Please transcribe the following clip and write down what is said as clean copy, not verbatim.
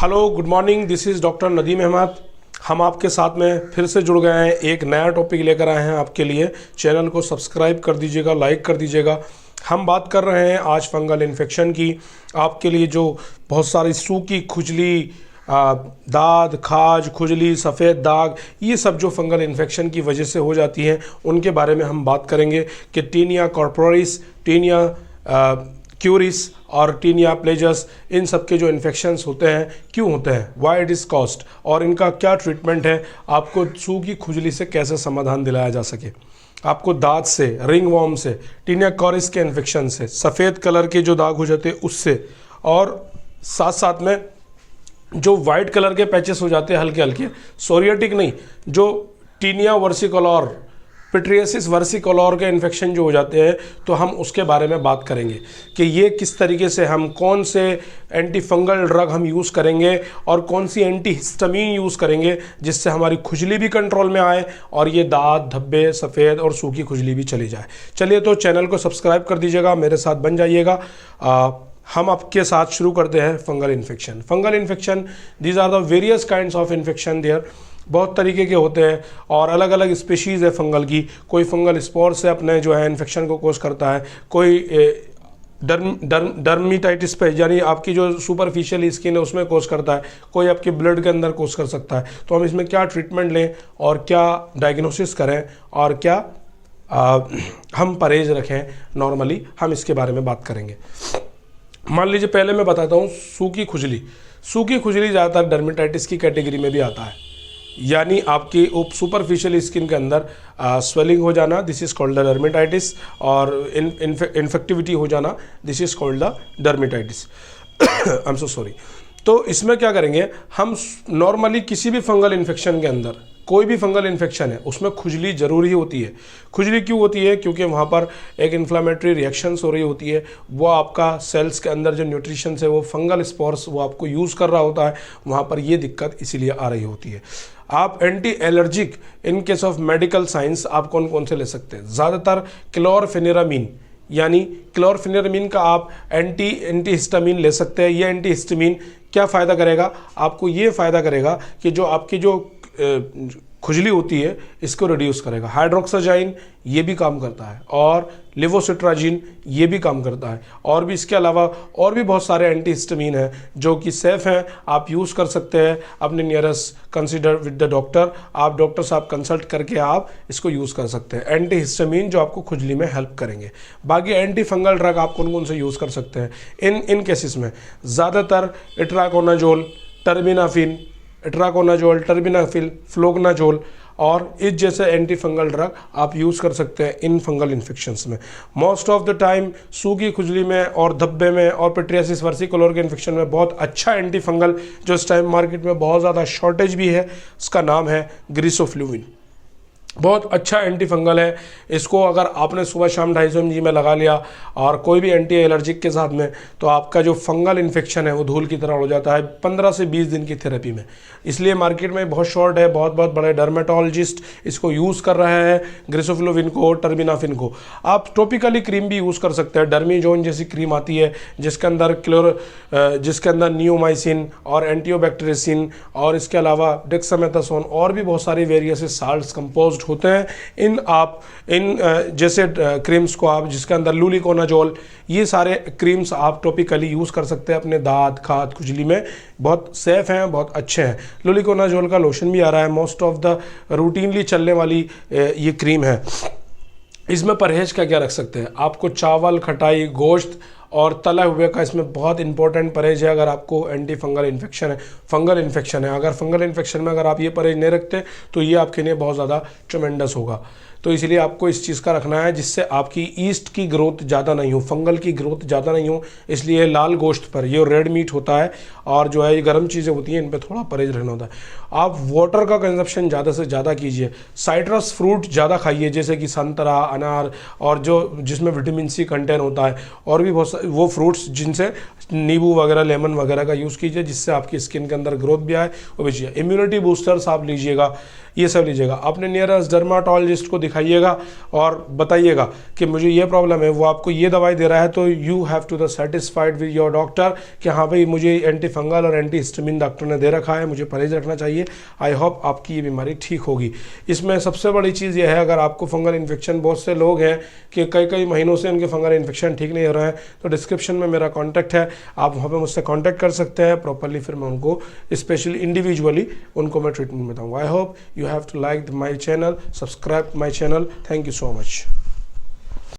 Hello, good morning. This is doctor Nadeem Ahmed. हम आपके साथ में फिर से जुड़ गए हैं, एक नया टॉपिक लेकर आए हैं आपके लिए। चैनल को सब्सक्राइब कर दीजिएगा, लाइक कर दीजिएगा। हम बात कर रहे हैं आज फंगल इन्फेक्शन की। आपके लिए जो बहुत सारी सूखी खुजली, दाद, खाज, खुजली, सफ़ेद दाग, ये सब जो फंगल इन्फेक्शन की वजह से हो जाती हैं, उनके बारे में हम बात करेंगे कि टीनिया कॉर्पोरिस, टीनिया क्यूरिस और टीनिया प्लेजस, इन सब के जो इन्फेक्शंस होते हैं क्यों होते हैं, वाई इट इज़ कॉस्ट, और इनका क्या ट्रीटमेंट है। आपको सूखी खुजली से कैसे समाधान दिलाया जा सके, आपको दांत से, रिंग वॉर्म से, टीनिया कॉरिस के इन्फेक्शन से, सफ़ेद कलर के जो दाग हो जाते हैं उससे, और साथ साथ में जो वाइट कलर के पैचेस हो जाते हैं हल्के हल्के, सोरियाटिक नहीं, जो टीनिया वर्सिकोलोर, पिट्रियसिस वर्सिकोलोर के इन्फेक्शन जो हो जाते हैं, तो हम उसके बारे में बात करेंगे कि ये किस तरीके से, हम कौन से एंटी फंगल ड्रग हम यूज़ करेंगे और कौन सी एंटी हिस्टामिन यूज़ करेंगे जिससे हमारी खुजली भी कंट्रोल में आए और ये दाद, धब्बे, सफ़ेद और सूखी खुजली भी चली जाए। चलिए, तो चैनल को सब्सक्राइब कर दीजिएगा, मेरे साथ बन जाइएगा। हम आपके साथ शुरू करते हैं fungal infection. Fungal infection, these are the various kinds of infection there. बहुत तरीके के होते हैं और अलग अलग स्पीशीज़ है फंगल की। कोई फंगल स्पोर से अपने जो है इन्फेक्शन को कोज करता है, कोई डर्मिटाइटिस पे, यानी आपकी जो सुपरफिशियल स्किन है उसमें कोज करता है, कोई आपके ब्लड के अंदर कोज कर सकता है। तो हम इसमें क्या ट्रीटमेंट लें और क्या डायग्नोसिस करें और क्या हम परहेज रखें, नॉर्मली हम इसके बारे में बात करेंगे। मान लीजिए, पहले मैं बताता हूँ सूखी खुजली। सूखी खुजली ज़्यादातर डर्मेटाइटिस की कैटेगरी में भी आता है, यानी आपकी सुपरफिशियल स्किन के अंदर स्वेलिंग हो जाना, this is called the dermatitis, और इन्फेक्टिविटी हो जाना, this is called the dermatitis. I am so sorry. तो इसमें क्या करेंगे हम, नॉर्मली किसी भी फंगल इन्फेक्शन के अंदर, कोई भी फंगल इन्फेक्शन है उसमें खुजली ज़रूरी होती है। खुजली क्यों होती है? क्योंकि वहाँ पर एक इन्फ्लामेटरी रिएक्शंस हो रही होती है, वो आपका सेल्स के अंदर जो न्यूट्रिशन है वो फंगल स्पोर्स वो आपको यूज़ कर रहा होता है, वहाँ पर ये दिक्कत इसीलिए आ रही होती है। आप anti allergic, in case of medical science, आप कौन कौन से ले सकते हैं? ज़्यादातर क्लोरफेनिरामीन, यानी क्लोरफेनिरामीन का आप एंटी हिस्टामिन ले सकते हैं। ये एंटी हिस्टामिन क्या फ़ायदा करेगा आपको? ये फ़ायदा करेगा कि जो आपकी जो खुजली होती है इसको रिड्यूस करेगा। हाइड्रोक्साजाइन ये भी काम करता है, और लिवोसिट्राजिन ये भी काम करता है, और भी इसके अलावा और भी बहुत सारे एंटी हिस्टामिन हैं जो कि सेफ़ हैं, आप यूज़ कर सकते हैं अपने nearest consider with the doctor. आप डॉक्टर साहब कंसल्ट करके आप इसको यूज़ कर सकते हैं, एंटी हिस्टामिन जो आपको खुजली में हेल्प करेंगे। बाकी एंटी फंगल ड्रग आप कौन कौन से यूज़ कर सकते हैं इन केसेस में? ज़्यादातर इट्राकोनाजोल, टर्बिनाफिल, फ्लोगनाजोल और इस जैसे एंटी फंगल ड्रग आप यूज़ कर सकते हैं इन फंगल इन्फेक्शंस में। मोस्ट ऑफ द टाइम सूखी खुजली में और धब्बे में और पिट्रियसिस वर्सिकोलोर के इन्फेक्शन में बहुत अच्छा एंटी फंगल जो इस टाइम मार्केट में बहुत ज़्यादा शॉर्टेज भी है, उसका नाम है ग्रिसोफ्लुविन। बहुत अच्छा एंटी फंगल है। इसको अगर आपने सुबह शाम 250 mg में लगा लिया और कोई भी एंटी एलर्जिक के साथ में, तो आपका जो फंगल इन्फेक्शन है वो धूल की तरह हो जाता है 15 से 20 दिन की थेरेपी में। इसलिए मार्केट में बहुत शॉर्ट है, बहुत बड़े डर्मेटोलॉजिस्ट इसको यूज़ कर रहे हैं, ग्रिसोफ्लुविन को, टर्बिनाफिन को। आप टॉपिकली क्रीम भी यूज़ कर सकते हैं। डर्मीजोन जैसी क्रीम आती है जिसके अंदर नियोमाइसिन और एंटियोबैक्टीरियसिन और इसके अलावा डेक्सामेथासोन और भी बहुत सारी वेरियस साल्ट्स कंपोज्ड होते हैं। इन जैसे क्रीम्स को आप, जिसके अंदर लूलिकोनाजोल, ये सारे क्रीम्स आप टॉपिकली यूज़ कर सकते हैं अपने दांत, खाद, खुजली में। बहुत सेफ हैं, बहुत अच्छे हैं। लूलिकोनाजोल का लोशन भी आ रहा है, मोस्ट ऑफ द रूटीनली चलने वाली ये क्रीम है। इसमें परहेज क्या रख सकते हैं? आपको चावल, खटाई, गोश्त और तला हुए का इसमें बहुत इंपॉर्टेंट परहेज है। अगर आपको एंटी फंगल इन्फेक्शन है, अगर फंगल इन्फेक्शन में अगर आप ये परहेज नहीं रखते तो ये आपके लिए बहुत ज़्यादा ट्रेमेंडस होगा। तो इसलिए आपको इस चीज़ का रखना है जिससे आपकी ईस्ट की ग्रोथ ज़्यादा नहीं हो, फंगल की ग्रोथ ज़्यादा नहीं हो। इसलिए लाल गोश्त पर, ये रेड मीट होता है और जो है ये गर्म चीज़ें होती हैं, इन पर थोड़ा परहेज रहना होता है। आप वाटर का कंजप्शन ज़्यादा से ज़्यादा कीजिए। साइट्रस फ्रूट ज़्यादा खाइए, जैसे कि संतरा, अनार, और जिसमें विटामिन सी कंटेन होता है, और भी बहुत वो फ्रूट्स जिनसे नींबू वगैरह, लेमन वगैरह का यूज़ कीजिए, जिससे आपकी स्किन के अंदर ग्रोथ भी आए, वो भी चाहिए। इम्यूनिटी बूस्टर्स आप लीजिएगा। ये सब लीजिएगा। अपने नियरेस्ट डर्माटोलॉजिस्ट को दिखाइएगा और बताइएगा कि मुझे ये प्रॉब्लम है, वो आपको ये दवाई दे रहा है, तो you have to the satisfied with your doctor कि हाँ भाई मुझे एंटी फंगल और एंटी हिस्टामिन डॉक्टर ने दे रखा है, मुझे परहेज रखना चाहिए। आई होप आपकी ये बीमारी ठीक होगी। इसमें सबसे बड़ी चीज़ यह है, अगर आपको फंगल इन्फेक्शन, बहुत से लोग हैं कि कई कई महीनों से उनके फंगल इन्फेक्शन ठीक नहीं हो रहा है, तो डिस्क्रिप्शन में मेरा कॉन्टैक्ट है, आप वहाँ पर मुझसे कॉन्टैक्ट कर सकते हैं प्रॉपरली, फिर मैं उनको स्पेशली इंडिविजुअली उनको मैं ट्रीटमेंट बताऊँगा। I hope you have to like my channel, subscribe my channel. Thank you so much.